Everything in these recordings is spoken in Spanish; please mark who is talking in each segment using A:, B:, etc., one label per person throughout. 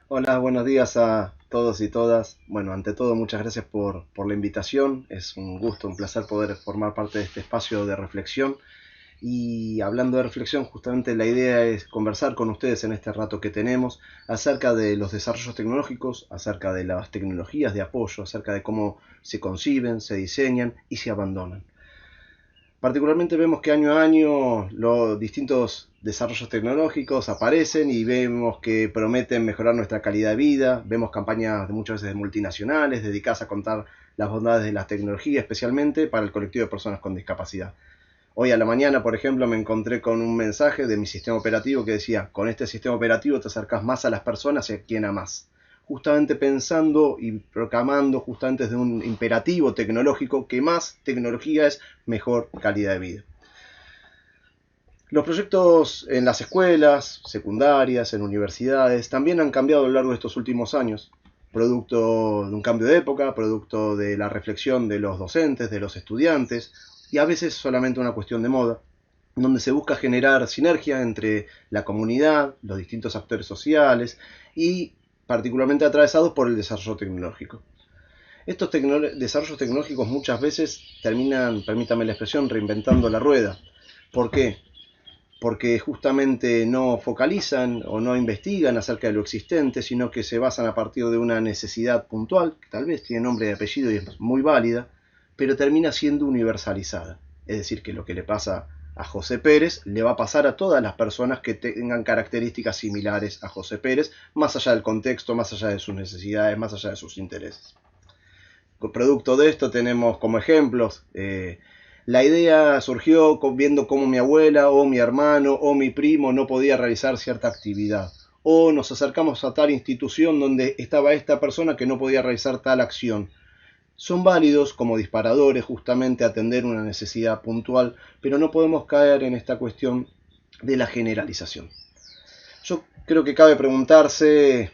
A: Hola, buenos días a todos y todas. Bueno, ante todo, muchas gracias por la invitación. Es un gusto, un placer poder formar parte de este espacio de reflexión. Y hablando de reflexión, justamente la idea es conversar con ustedes en este rato que tenemos acerca de los desarrollos tecnológicos, acerca de las tecnologías de apoyo, acerca de cómo se conciben, se diseñan y se abandonan. Particularmente vemos que año a año los distintos desarrollos tecnológicos aparecen y vemos que prometen mejorar nuestra calidad de vida. Vemos campañas muchas veces de multinacionales dedicadas a contar las bondades de la tecnología, especialmente para el colectivo de personas con discapacidad. Hoy a la mañana, por ejemplo, me encontré con un mensaje de mi sistema operativo que decía: con este sistema operativo te acercas más a las personas y a quien amas. Justamente pensando y proclamando justamente desde un imperativo tecnológico que más tecnología es mejor calidad de vida. Los proyectos en las escuelas, secundarias, en universidades, también han cambiado a lo largo de estos últimos años, producto de un cambio de época, producto de la reflexión de los docentes, de los estudiantes, y a veces solamente una cuestión de moda, donde se busca generar sinergia entre la comunidad, los distintos actores sociales y particularmente atravesados por el desarrollo tecnológico. Estos desarrollos tecnológicos muchas veces terminan, permítame la expresión, reinventando la rueda. ¿Por qué? Porque justamente no focalizan o no investigan acerca de lo existente, sino que se basan a partir de una necesidad puntual, que tal vez tiene nombre y apellido y es muy válida, pero termina siendo universalizada. Es decir, que lo que le pasa a José Pérez le va a pasar a todas las personas que tengan características similares a José Pérez, más allá del contexto, más allá de sus necesidades, más allá de sus intereses. Producto de esto tenemos como ejemplos, la idea surgió viendo cómo mi abuela o mi hermano o mi primo no podía realizar cierta actividad. O nos acercamos a tal institución donde estaba esta persona que no podía realizar tal acción. Son válidos como disparadores justamente atender una necesidad puntual, pero no podemos caer en esta cuestión de la generalización. Yo creo que cabe preguntarse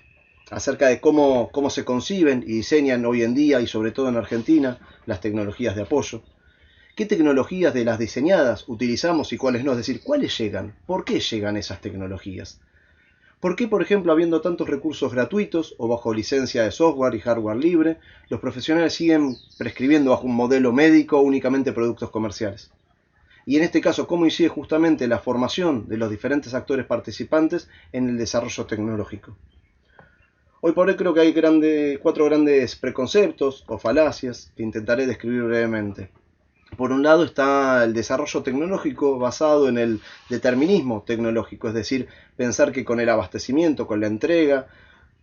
A: acerca de cómo se conciben y diseñan hoy en día y sobre todo en Argentina las tecnologías de apoyo. ¿Qué tecnologías de las diseñadas utilizamos y cuáles no? Es decir, ¿cuáles llegan? ¿Por qué llegan esas tecnologías? ¿Por qué, por ejemplo, habiendo tantos recursos gratuitos o bajo licencia de software y hardware libre, los profesionales siguen prescribiendo bajo un modelo médico únicamente productos comerciales? Y en este caso, ¿cómo incide justamente la formación de los diferentes actores participantes en el desarrollo tecnológico? Hoy por hoy creo que hay cuatro grandes preconceptos o falacias que intentaré describir brevemente. Por un lado está el desarrollo tecnológico basado en el determinismo tecnológico, es decir, pensar que con el abastecimiento, con la entrega,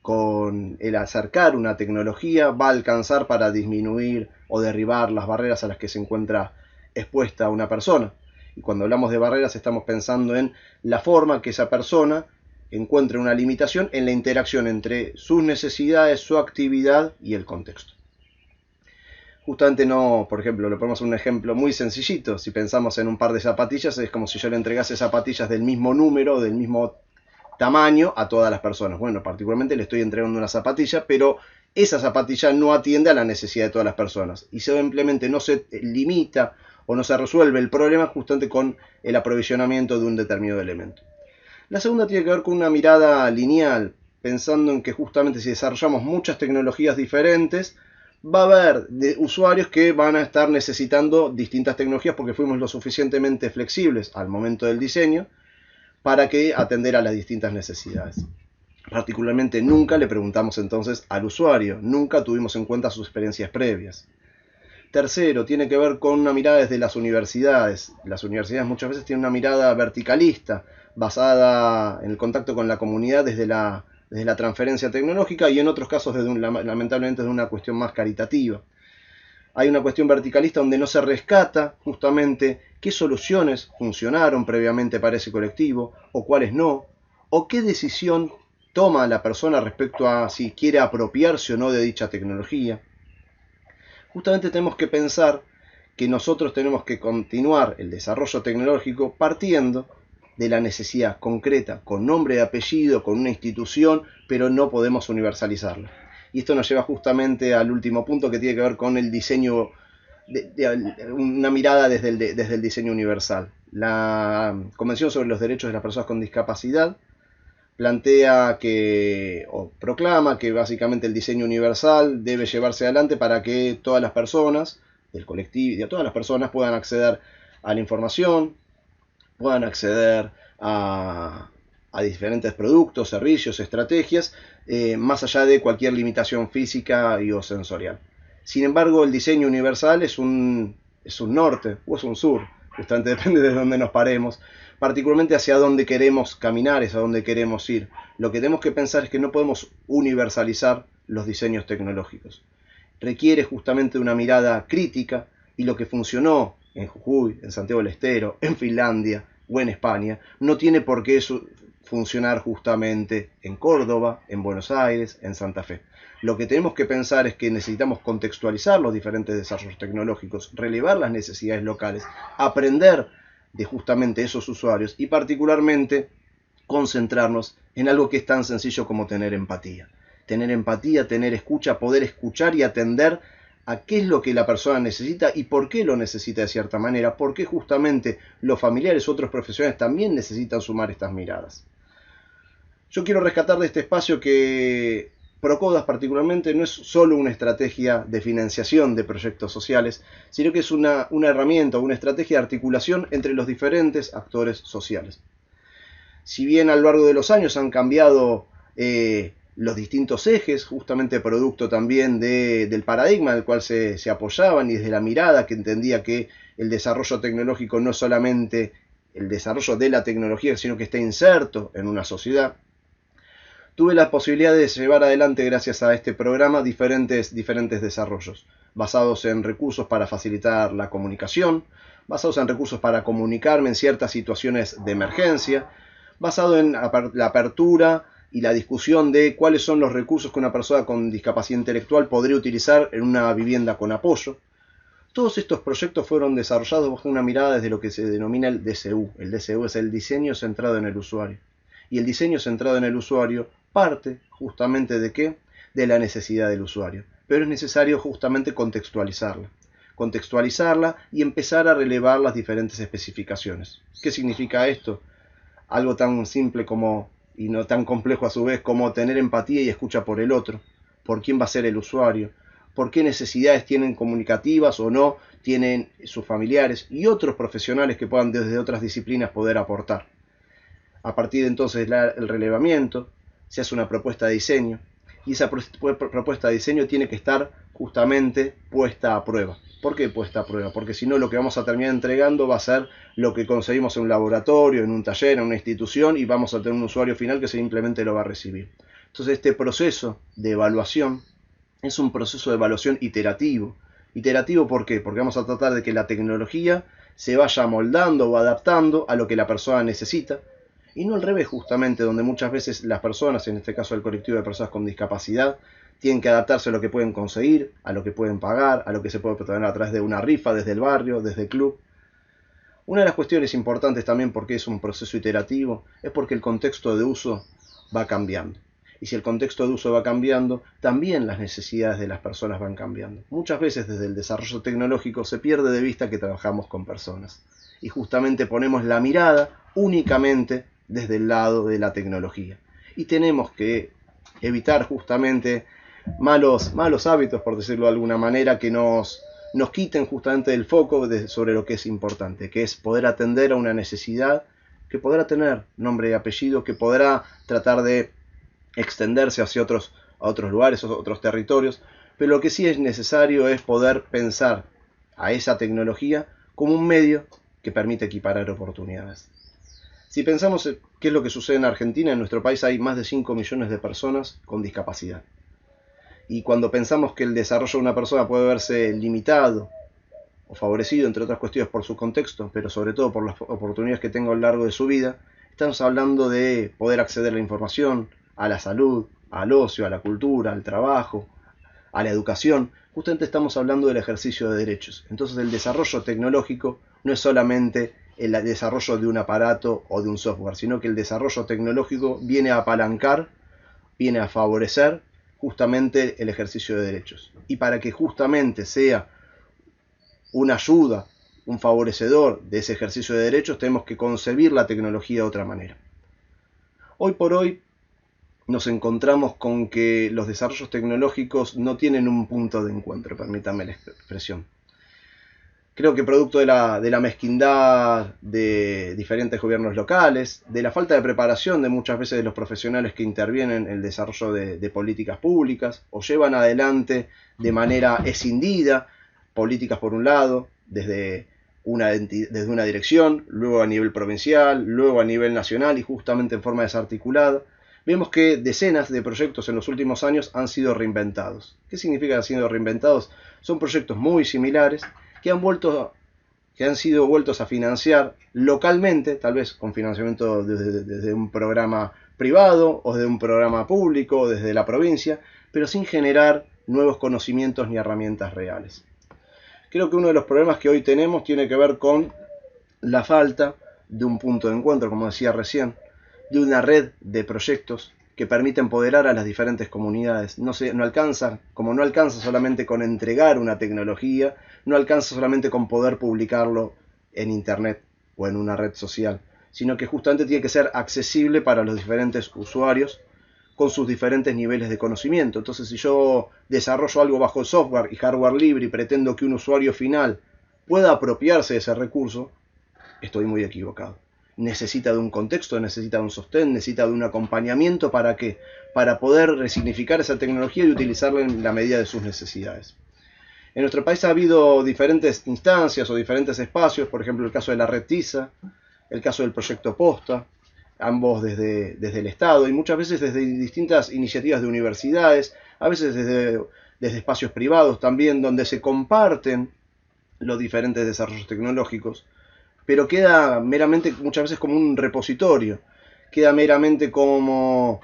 A: con el acercar una tecnología va a alcanzar para disminuir o derribar las barreras a las que se encuentra expuesta una persona. Y cuando hablamos de barreras estamos pensando en la forma que esa persona encuentre una limitación en la interacción entre sus necesidades, su actividad y el contexto. Justamente no, por ejemplo, le ponemos un ejemplo muy sencillito. Si pensamos en un par de zapatillas, es como si yo le entregase zapatillas del mismo número, del mismo tamaño a todas las personas. Bueno, particularmente le estoy entregando una zapatilla, pero esa zapatilla no atiende a la necesidad de todas las personas. Y simplemente no se limita o no se resuelve el problema justamente con el aprovisionamiento de un determinado elemento. La segunda tiene que ver con una mirada lineal, pensando en que justamente si desarrollamos muchas tecnologías diferentes, va a haber usuarios que van a estar necesitando distintas tecnologías porque fuimos lo suficientemente flexibles al momento del diseño para que atender a las distintas necesidades. Particularmente nunca le preguntamos entonces al usuario, nunca tuvimos en cuenta sus experiencias previas. Tercero, tiene que ver con una mirada desde las universidades. Las universidades muchas veces tienen una mirada verticalista, basada en el contacto con la comunidad desde la transferencia tecnológica y en otros casos lamentablemente desde una cuestión más caritativa. Hay una cuestión verticalista donde no se rescata justamente qué soluciones funcionaron previamente para ese colectivo o cuáles no, o qué decisión toma la persona respecto a si quiere apropiarse o no de dicha tecnología. Justamente tenemos que pensar que nosotros tenemos que continuar el desarrollo tecnológico partiendo de la necesidad concreta, con nombre y apellido, con una institución, pero no podemos universalizarla. Y esto nos lleva justamente al último punto que tiene que ver con el diseño, una mirada desde el diseño universal. La Convención sobre los Derechos de las Personas con Discapacidad plantea que, o proclama que básicamente el diseño universal debe llevarse adelante para que todas las personas del colectivo, todas las personas puedan acceder a la información, puedan acceder a diferentes productos, servicios, estrategias, más allá de cualquier limitación física y o sensorial. Sin embargo, el diseño universal es un norte o es un sur, justamente depende de dónde nos paremos, particularmente hacia dónde queremos caminar, hacia dónde queremos ir. Lo que tenemos que pensar es que no podemos universalizar los diseños tecnológicos. Requiere justamente una mirada crítica, y lo que funcionó en Jujuy, en Santiago del Estero, en Finlandia o en España, no tiene por qué funcionar justamente en Córdoba, en Buenos Aires, en Santa Fe. Lo que tenemos que pensar es que necesitamos contextualizar los diferentes desarrollos tecnológicos, relevar las necesidades locales, aprender de justamente esos usuarios y particularmente concentrarnos en algo que es tan sencillo como tener empatía. Tener empatía, tener escucha, poder escuchar y atender a qué es lo que la persona necesita y por qué lo necesita de cierta manera, por qué justamente los familiares u otros profesionales también necesitan sumar estas miradas. Yo quiero rescatar de este espacio que Procodas particularmente no es solo una estrategia de financiación de proyectos sociales, sino que es una herramienta, una estrategia de articulación entre los diferentes actores sociales. Si bien a lo largo de los años han cambiado los distintos ejes, justamente producto también del paradigma del cual se apoyaban y desde la mirada que entendía que el desarrollo tecnológico no es solamente el desarrollo de la tecnología, sino que está inserto en una sociedad. Tuve la posibilidad de llevar adelante, gracias a este programa, diferentes desarrollos, basados en recursos para facilitar la comunicación, basados en recursos para comunicarme en ciertas situaciones de emergencia, basado en la apertura y la discusión de cuáles son los recursos que una persona con discapacidad intelectual podría utilizar en una vivienda con apoyo. Todos estos proyectos fueron desarrollados bajo una mirada desde lo que se denomina el DCU. El DCU es el diseño centrado en el usuario. Y el diseño centrado en el usuario parte justamente ¿de qué? De la necesidad del usuario. Pero es necesario justamente contextualizarla y empezar a relevar las diferentes especificaciones. ¿Qué significa esto? Algo tan simple como, y no tan complejo a su vez, como tener empatía y escucha por el otro, por quién va a ser el usuario, por qué necesidades tienen comunicativas o no tienen sus familiares y otros profesionales que puedan desde otras disciplinas poder aportar. A partir de entonces el relevamiento, se hace una propuesta de diseño y esa propuesta de diseño tiene que estar justamente puesta a prueba. ¿Por qué puesta a prueba? Porque si no, lo que vamos a terminar entregando va a ser lo que conseguimos en un laboratorio, en un taller, en una institución, y vamos a tener un usuario final que simplemente lo va a recibir. Entonces este proceso de evaluación es un proceso de evaluación iterativo. ¿Iterativo por qué? Porque vamos a tratar de que la tecnología se vaya moldando o adaptando a lo que la persona necesita, y no al revés, justamente, donde muchas veces las personas, en este caso el colectivo de personas con discapacidad, tienen que adaptarse a lo que pueden conseguir, a lo que pueden pagar, a lo que se puede obtener a través de una rifa, desde el barrio, desde el club. Una de las cuestiones importantes también, porque es un proceso iterativo, es porque el contexto de uso va cambiando. Y si el contexto de uso va cambiando, también las necesidades de las personas van cambiando. Muchas veces desde el desarrollo tecnológico se pierde de vista que trabajamos con personas. Y justamente ponemos la mirada únicamente desde el lado de la tecnología. Y tenemos que evitar justamente malos hábitos, por decirlo de alguna manera, que nos quiten justamente el foco sobre lo que es importante, que es poder atender a una necesidad que podrá tener nombre y apellido, que podrá tratar de extenderse hacia a otros lugares, a otros territorios, pero lo que sí es necesario es poder pensar a esa tecnología como un medio que permite equiparar oportunidades. Si pensamos qué es lo que sucede en Argentina, en nuestro país hay más de 5 millones de personas con discapacidad. Y cuando pensamos que el desarrollo de una persona puede verse limitado o favorecido, entre otras cuestiones, por su contexto, pero sobre todo por las oportunidades que tenga a lo largo de su vida, estamos hablando de poder acceder a la información, a la salud, al ocio, a la cultura, al trabajo, a la educación. Justamente estamos hablando del ejercicio de derechos. Entonces el desarrollo tecnológico no es solamente el desarrollo de un aparato o de un software, sino que el desarrollo tecnológico viene a apalancar, viene a favorecer justamente el ejercicio de derechos. Y para que justamente sea una ayuda, un favorecedor de ese ejercicio de derechos, tenemos que concebir la tecnología de otra manera. Hoy por hoy nos encontramos con que los desarrollos tecnológicos no tienen un punto de encuentro, permítame la expresión. Creo que producto de la mezquindad de diferentes gobiernos locales, de la falta de preparación de muchas veces de los profesionales que intervienen en el desarrollo de políticas públicas, o llevan adelante de manera escindida políticas por un lado, desde una dirección, luego a nivel provincial, luego a nivel nacional y justamente en forma desarticulada, vemos que decenas de proyectos en los últimos años han sido reinventados. ¿Qué significa que han sido reinventados? Son proyectos muy similares que han sido vueltos a financiar localmente, tal vez con financiamiento desde un programa privado o desde un programa público, desde la provincia, pero sin generar nuevos conocimientos ni herramientas reales. Creo que uno de los problemas que hoy tenemos tiene que ver con la falta de un punto de encuentro, como decía recién, de una red de proyectos que permite empoderar a las diferentes comunidades. No alcanza solamente con entregar una tecnología, no alcanza solamente con poder publicarlo en internet o en una red social, sino que justamente tiene que ser accesible para los diferentes usuarios con sus diferentes niveles de conocimiento. Entonces, si yo desarrollo algo bajo software y hardware libre y pretendo que un usuario final pueda apropiarse de ese recurso, estoy muy equivocado. Necesita de un contexto, necesita de un sostén, necesita de un acompañamiento. ¿Para qué? Para poder resignificar esa tecnología y utilizarla en la medida de sus necesidades. En nuestro país ha habido diferentes instancias o diferentes espacios, por ejemplo el caso de la red TISA, el caso del proyecto Posta, ambos desde el Estado y muchas veces desde distintas iniciativas de universidades, a veces desde espacios privados también, donde se comparten los diferentes desarrollos tecnológicos, pero queda meramente muchas veces como un repositorio, queda meramente como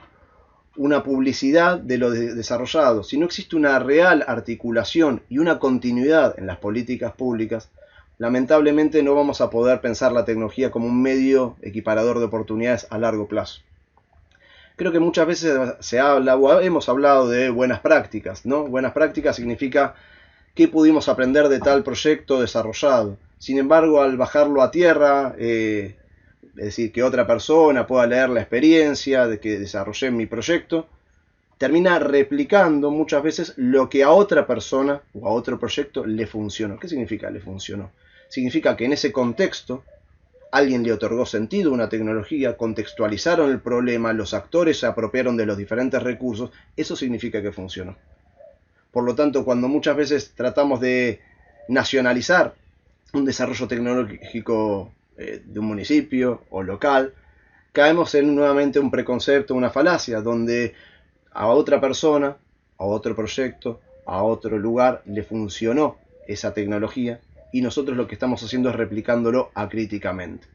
A: una publicidad de lo desarrollado. Si no existe una real articulación y una continuidad en las políticas públicas, lamentablemente no vamos a poder pensar la tecnología como un medio equiparador de oportunidades a largo plazo. Creo que muchas veces se habla o hemos hablado de buenas prácticas, ¿no? Buenas prácticas significa qué pudimos aprender de tal proyecto desarrollado. Sin embargo, al bajarlo a tierra, es decir, que otra persona pueda leer la experiencia de que desarrollé mi proyecto, termina replicando muchas veces lo que a otra persona o a otro proyecto le funcionó. ¿Qué significa le funcionó? Significa que en ese contexto alguien le otorgó sentido a una tecnología, contextualizaron el problema, los actores se apropiaron de los diferentes recursos, eso significa que funcionó. Por lo tanto, cuando muchas veces tratamos de nacionalizar un desarrollo tecnológico de un municipio o local, caemos en nuevamente un preconcepto, una falacia, donde a otra persona, a otro proyecto, a otro lugar le funcionó esa tecnología y nosotros lo que estamos haciendo es replicándolo acríticamente.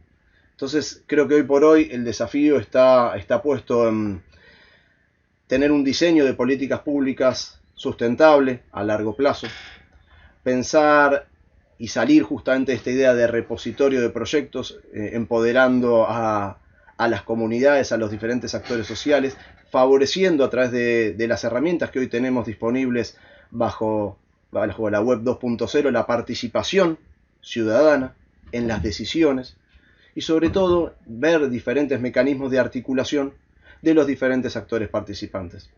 A: Entonces creo que hoy por hoy el desafío está puesto en tener un diseño de políticas públicas sustentable a largo plazo, pensar y salir justamente de esta idea de repositorio de proyectos, empoderando a las comunidades, a los diferentes actores sociales, favoreciendo a través de las herramientas que hoy tenemos disponibles bajo la web 2.0 la participación ciudadana en las decisiones y sobre todo ver diferentes mecanismos de articulación de los diferentes actores participantes.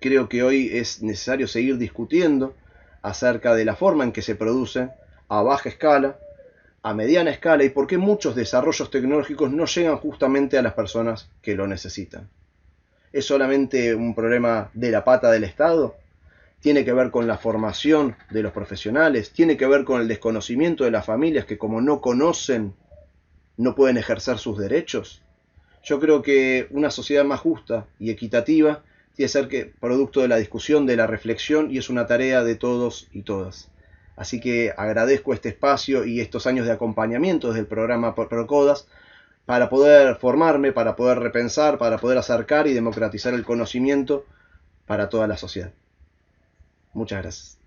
A: Creo que hoy es necesario seguir discutiendo acerca de la forma en que se produce a baja escala, a mediana escala y por qué muchos desarrollos tecnológicos no llegan justamente a las personas que lo necesitan. ¿Es solamente un problema de la pata del Estado? ¿Tiene que ver con la formación de los profesionales? ¿Tiene que ver con el desconocimiento de las familias que como no conocen, no pueden ejercer sus derechos? Yo creo que una sociedad más justa y equitativa tiene que ser producto de la discusión, de la reflexión y es una tarea de todos y todas. Así que agradezco este espacio y estos años de acompañamiento desde el programa Procodas para poder formarme, para poder repensar, para poder acercar y democratizar el conocimiento para toda la sociedad. Muchas gracias.